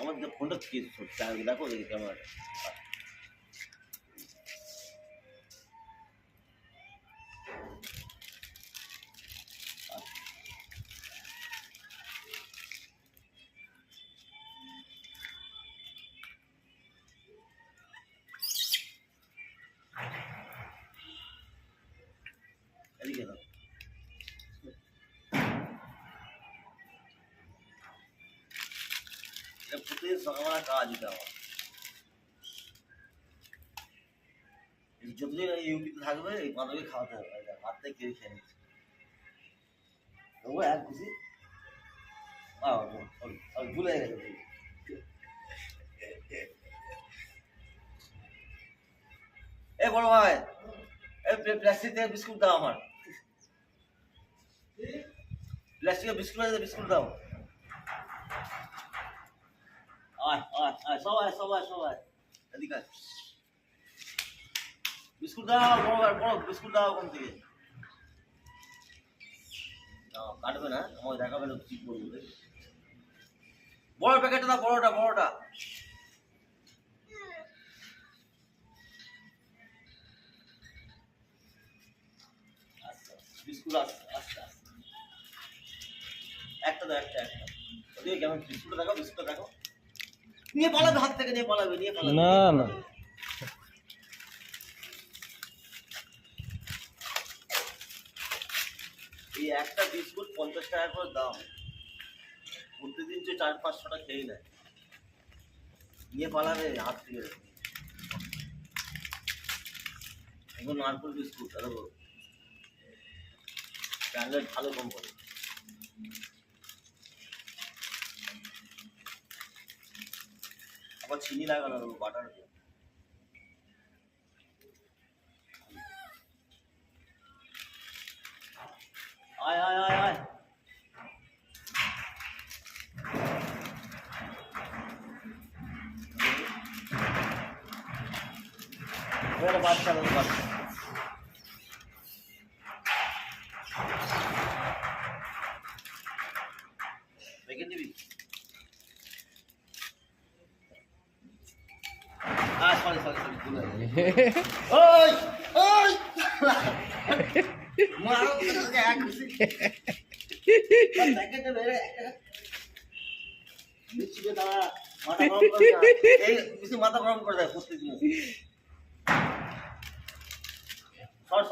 আমার ফোনটা দেখো দেখি ক্যামেরাটা এদিকে দাও। এটা প্রতিদিন সকালবেলা কাজ দিতে আমার যতদিন ইউপিতে থাকবে এই বান্ধবী খাওয়াতে হবে হাত থেকে কেড়ে খেয়ে নিচ্ছে তবু এক খুশি ভুলে গেছে এ বড় ভাই প্লাস্টিক থেকে বিস্কুট দাও আমার প্লাস্টিকের বিস্কুট দাও সবাই এদিকে বিস্কুট দাও বড় বিস্কুট দাও ওখান থেকে কাটবে না আমাকে দেখাবে না কি করবো বড় প্যাকেটটা দাও বড়টা বিস্কুট আস্তে একটা দাও একটা ওদিকে কেমন বিস্কুটটা দেখো নিয়ে পালাবে হাত থেকে নিয়ে পালাবে না এই একটা বিস্কুট 50 টাকা করে দাম প্রতিদিন যে 4-500 টাকা খেয়ে নেয় নিয়ে পালাবে হাত থেকে এখন নারকেল বিস্কুট ব্র্যান্ডেড ভালো কোম্পানি আবার চিনি লাগানো বাটার আয় বাচ্চা দেখে নিবি মাথা গরম করে দেয় প্রত্যেকদিন সর